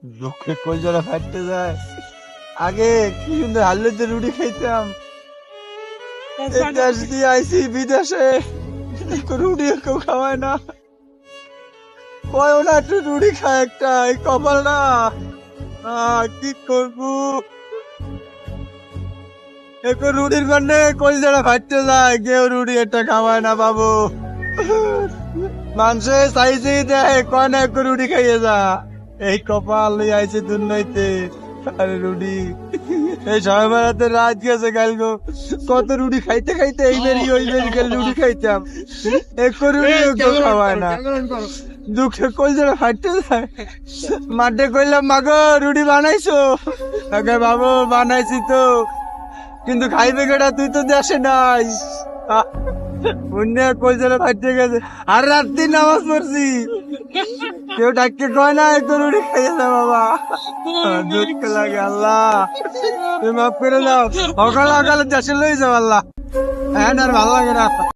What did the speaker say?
দুঃখে কলজরা ফাটতে যায়। আগে কি সুন্দর হালুতে রুটি খাইতাম, এই দেশ দিয়ে আইসি বিদেশে রুটি কেউ খাওয়ায় না, কয় না একটু রুটি খায় একটা, এই কপাল না। কি করবো, একটু রুটির জন্যে কলজরা ফাটতে যায়, কেউ রুটি একটা খাওয়ায় না বাবু। মানুষে চাইছে দেয়, কয় না একটু রুটি খাইয়ে যা, এই কপাল লই আইছে দুর্নইতে। আরে রুটি, এই সবাই বেড়াতে রাত গেছে কাল গো, কত রুটি খাইতে খাইতে এই বেরি ওই বেরি গেল রুটি খাইতাম, একটু রুটি কেউ খাওয়ায় না, দুঃখে কলজরা ফাটতে যায়। মাঠে কইলাম মাগো রুটি বানাইছো, আগে বাবু বানাইছি তো, কিন্তু খাইবে কেটা, তুই তো দেশে নাই। অন্য কলজরা ফাটতে গেছে, আর রাত্রি নামাজ পড়ছি, কেউ ডাকতে কয় না একটু রুটি খাইয়ে যা বাবা। দুঃখ লাগে, আল্লাহ তুমি মাফ করে দাও, সকালে সকালে দেশে লই যাও আল্লাহ, হ্যাঁ আর ভালো লাগে না।